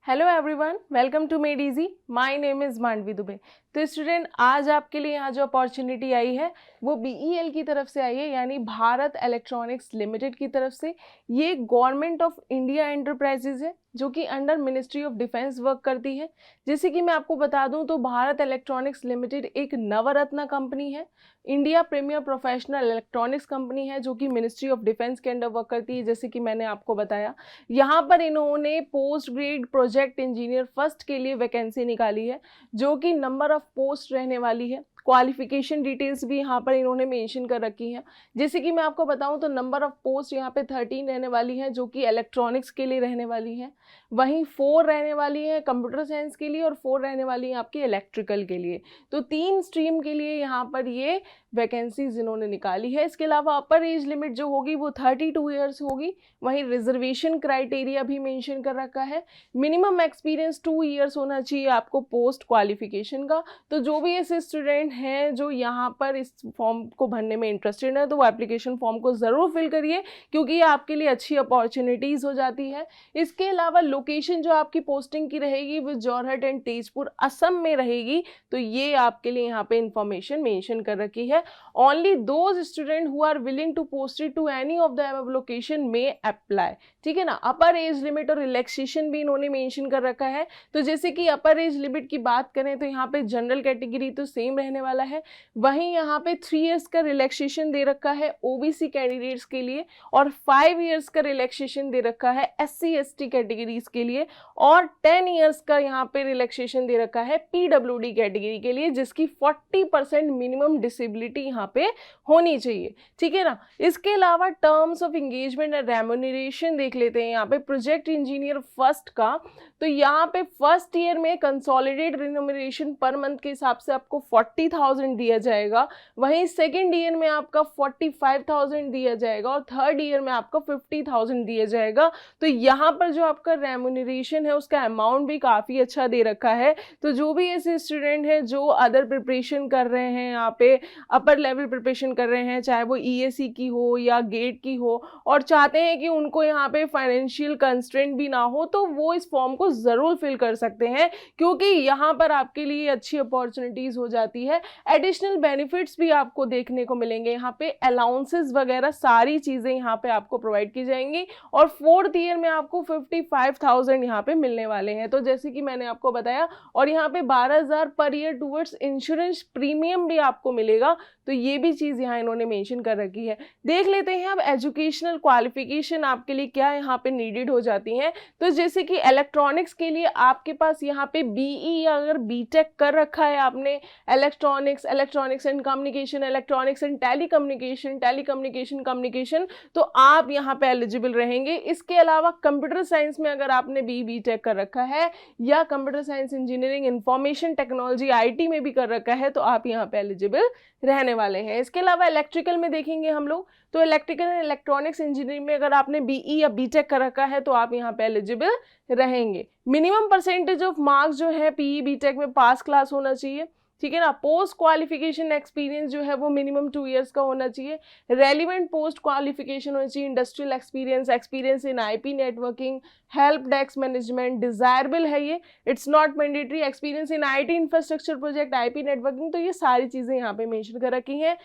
Hello everyone, welcome to Made Easy. My name is Mandavi Dubey. तो student, आज आपके लिए यहाँ जो अपॉर्चुनिटी आई है वो BEL की तरफ से आई है, यानी भारत इलेक्ट्रॉनिक्स लिमिटेड की तरफ से। ये गवर्नमेंट ऑफ इंडिया एंटरप्राइजेज है जो कि under ministry of defence work करती है। जैसे कि मैं आपको बता दूं तो भारत इलेक्ट्रॉनिक्स लिमिटेड एक नवरत्न कंपनी है, India premier professional electronics company है जो कि मिनिस्ट्री ऑफ डिफेंस के अंडर वर्क करती है। जैसे कि मैंने आपको बताया, यहाँ पर इन्होंने post grade project engineer first के लिए वैकेंसी निकाली है जो कि नंबर ऑफ पोस्ट रहने वाली है। क्वालिफिकेशन डिटेल्स भी यहाँ पर इन्होंने मेंशन कर रखी हैं। जैसे कि मैं आपको बताऊं तो नंबर ऑफ पोस्ट यहाँ पे 13 रहने वाली है जो कि इलेक्ट्रॉनिक्स के लिए रहने वाली है। वहीं 4 रहने वाली है कंप्यूटर साइंस के लिए और 4 रहने वाली है आपकी इलेक्ट्रिकल के लिए। तो 3 स्ट्रीम के लिए यहाँ पर ये वैकेंसीज इन्होंने निकाली है। इसके अलावा अपर एज लिमिट जो होगी वो 32 ईयर्स होगी। वहीं रिजर्वेशन क्राइटेरिया भी मेंशन कर रखा है। मिनिमम एक्सपीरियंस 2 ईयर्स होना चाहिए आपको पोस्ट क्वालिफिकेशन का। तो जो भी ऐसे स्टूडेंट हैं जो यहाँ पर इस फॉर्म को भरने में इंटरेस्टेड है तो वो एप्लीकेशन फॉर्म को ज़रूर फिल करिए, क्योंकि ये आपके लिए अच्छी अपॉर्चुनिटीज़ हो जाती है। इसके अलावा लोकेशन जो आपकी पोस्टिंग की रहेगी वो जोरहट एंड तेजपुर असम में रहेगी। तो ये आपके लिए यहाँ पे इंफॉर्मेशन मेंशन कर रखी है। Only those student who are willing to posted to any of the above location में अप्लाई, ठीक है ना। अपर एज लिमिट और रिलैक्सेशन भी इन्होंने मेंशन कर रखा है। तो जैसे कि अपर एज लिमिट की बात करें तो यहाँ पे जनरल कैटेगरी तो सेम रहने वाला है। वहीं यहाँ पे 3 इयर्स का रिलैक्सेशन दे रखा है OBC कैंडिडेट्स के लिए और 5 इयर्स का रिलैक्सेशन दे रखा है SC ST कैटेगरीज के लिए और 10 इयर्स का यहाँ पे रिलैक्सेशन दे रखा है PWD कैटेगरी के लिए, जिसकी 40% मिनिमम डिसेबिलिटी यहाँ पे होनी चाहिए, ठीक है ना। इसके अलावा terms of engagement and remuneration देख लेते हैं यहाँ पे प्रोजेक्ट इंजीनियर फर्स्ट का। तो यहाँ पे फर्स्ट ईयर में कंसोलिडेट रिम्यूनरेशन पर मंथ के हिसाब से आपको 40,000 दिया जाएगा। वहीं सेकेंड ईयर में आपका 45,000 दिया जाएगा और थर्ड ईयर में आपका 50,000 दिया जाएगा। तो यहाँ पर जो आपका रेम्यूनरेशन है उसका अमाउंट भी काफ़ी अच्छा दे रखा है। तो जो भी ऐसे स्टूडेंट हैं जो अदर प्रिपरेशन कर रहे हैं, यहाँ पे अपर लेवल प्रिपरेशन कर रहे हैं, चाहे वो EAC की हो या गेट की हो, और चाहते हैं कि उनको यहाँ पे फाइनेंशियल कंस्ट्रेंट भी ना हो, तो वो इस फॉर्म को ज़रूर फिल कर सकते हैं, क्योंकि यहाँ पर आपके लिए अच्छी अपॉर्चुनिटीज़ हो जाती है। एडिशनल बेनिफिट्स भी आपको देखने को मिलेंगे, यहाँ पे अलाउंसेस वगैरह सारी चीज़ें यहाँ पे आपको प्रोवाइड की जाएंगी और 4th ईयर में आपको 55,000 यहाँ पे मिलने वाले हैं। तो जैसे कि मैंने आपको बताया, और यहाँ पे 12,000 per year towards insurance premium भी आपको मिलेगा। तो ये भी चीज़ यहाँ इन्होंने मेंशन कर रखी है। देख लेते हैं अब एजुकेशनल क्वालिफिकेशन आपके लिए क्या यहाँ पे नीडेड हो जाती हैं। तो जैसे कि इलेक्ट्रॉनिक्स के लिए आपके पास यहाँ पे BE या अगर BTech कर रखा है आपने, electronics and communication, electronics and telecommunication communication, तो आप यहाँ पे एलिजिबल रहेंगे। इसके अलावा कंप्यूटर साइंस में अगर आपने BTech कर रखा है या computer science engineering information technology IT में भी कर रखा है तो आप यहाँ पे एलिजिबल रहने वाले हैं। इसके अलावा इलेक्ट्रिकल में देखेंगे हम लोग, तो इलेक्ट्रिकल एंड इलेक्ट्रॉनिक्स इंजीनियरिंग में अगर आपने BE या BTech कर रखा है तो आप यहाँ पे एलिजिबल रहेंगे। मिनिमम परसेंटेज ऑफ मार्क्स जो है PE BTech में पास क्लास होना चाहिए, ठीक है ना। पोस्ट क्वालिफिकेशन एक्सपीरियंस जो है वो मिनिमम 2 इयर्स का होना चाहिए। रेलिवेंट पोस्ट क्वालिफिकेशन होना चाहिए, industrial experience in IP networking, help desk management desirable है ये, it's not mandatory. Experience in IT infrastructure project, IP networking, तो ये सारी चीज़ें यहाँ पे मेंशन कर रखी हैं।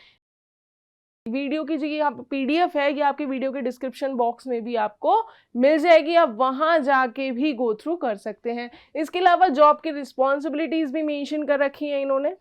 वीडियो की जो यहाँ पे PDF है, ये आपके वीडियो के डिस्क्रिप्शन बॉक्स में भी आपको मिल जाएगी, आप वहाँ जाके भी गो थ्रू कर सकते हैं। इसके अलावा जॉब की रिस्पॉन्सिबिलिटीज़ भी मेंशन कर रखी हैं इन्होंने।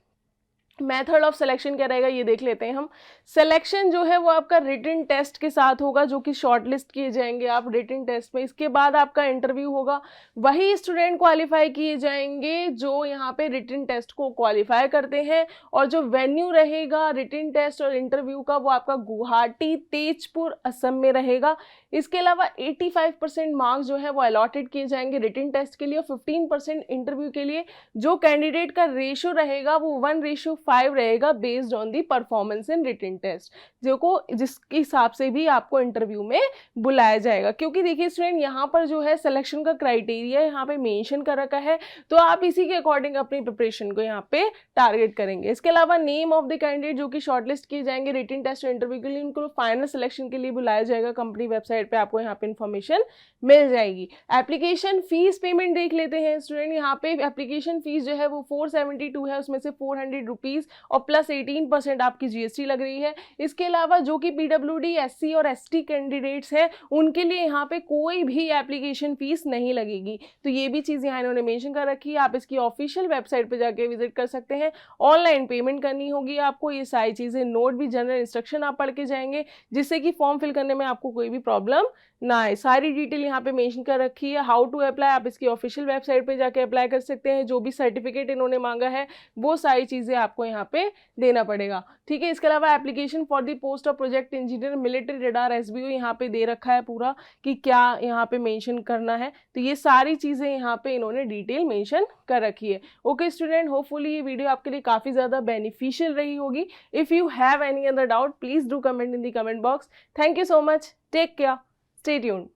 मेथड ऑफ सिलेक्शन क्या रहेगा ये देख लेते हैं हम। सिलेक्शन जो है वो आपका रिटन टेस्ट के साथ होगा, जो कि शॉर्ट लिस्ट किए जाएंगे आप रिटन टेस्ट में। इसके बाद आपका इंटरव्यू होगा। वही स्टूडेंट क्वालिफाई किए जाएंगे जो यहाँ पे रिटन टेस्ट को क्वालिफाई करते हैं, और जो वेन्यू रहेगा रिटन टेस्ट और इंटरव्यू का वो आपका गुवाहाटी तेजपुर असम में रहेगा। इसके अलावा 85% मार्क्स जो है वो अलॉटेड किए जाएंगे रिटन टेस्ट के लिए और 15% इंटरव्यू के लिए। जो कैंडिडेट का रेशो रहेगा वो 1:4 5 रहेगा based on the performance in written test, जिसके हिसाब से भी आपको इंटरव्यू में बुलाया जाएगा। क्योंकि देखिए स्टूडेंट, यहाँ पर जो है सिलेक्शन का क्राइटेरिया यहाँ पे मेंशन कर रखा है, तो आप इसी के अकॉर्डिंग अपनी प्रिपरेशन को यहाँ पे टारगेट करेंगे। इसके अलावा नेम ऑफ द कैंडिडेट जो कि शॉर्टलिस्ट किए जाएंगे रिटन टेस्ट इंटरव्यू के लिए, उनको फाइनल सिलेक्शन के लिए बुलाया जाएगा। कंपनी वेबसाइट पे आपको यहाँ पे इन्फॉर्मेशन मिल जाएगी। एप्लीकेशन फीस पेमेंट देख लेते हैं स्टूडेंट। यहाँ पे एप्लीकेशन फीस जो है वो 472 है, उसमें से 400 रुपीज़ और प्लस 18% आपकी GST लग रही है। इसके अलावा जो कि PWD, SC और ST कैंडिडेट्स हैं उनके लिए यहाँ पे कोई भी एप्लीकेशन फीस नहीं लगेगी। तो ये भी चीज़ यहाँ इन्होंने मेंशन कर रखी है। आप इसकी ऑफिशियल वेबसाइट पे जाके विजिट कर सकते हैं। ऑनलाइन पेमेंट करनी होगी आपको। ये सारी चीज़ें नोट भी, जनरल इंस्ट्रक्शन आप पढ़ के जाएंगे, जिससे कि फॉर्म फिल करने में आपको कोई भी प्रॉब्लम ना आए। सारी डिटेल यहाँ पे मेंशन कर रखी है। हाउ टू अप्लाई, आप इसकी ऑफिशियल वेबसाइट पे जाके अप्लाई कर सकते हैं। जो भी सर्टिफिकेट इन्होंने मांगा है वो सारी चीज़ें आपको यहाँ पे देना पड़ेगा, ठीक है। इसके अलावा application for the post of project engineer military radar SBO यहाँ पे दे रखा है पूरा कि क्या यहाँ पे मेंशन करना है। तो ये सारी चीज़ें यहाँ पे इन्होंने डिटेल मेंशन कर रखी है। ओके स्टूडेंट, होपफुली ये वीडियो आपके लिए काफ़ी ज़्यादा बेनिफिशियल रही होगी। If you have any other doubt please do comment in the comment box. Thank you so much, take care, stay tuned.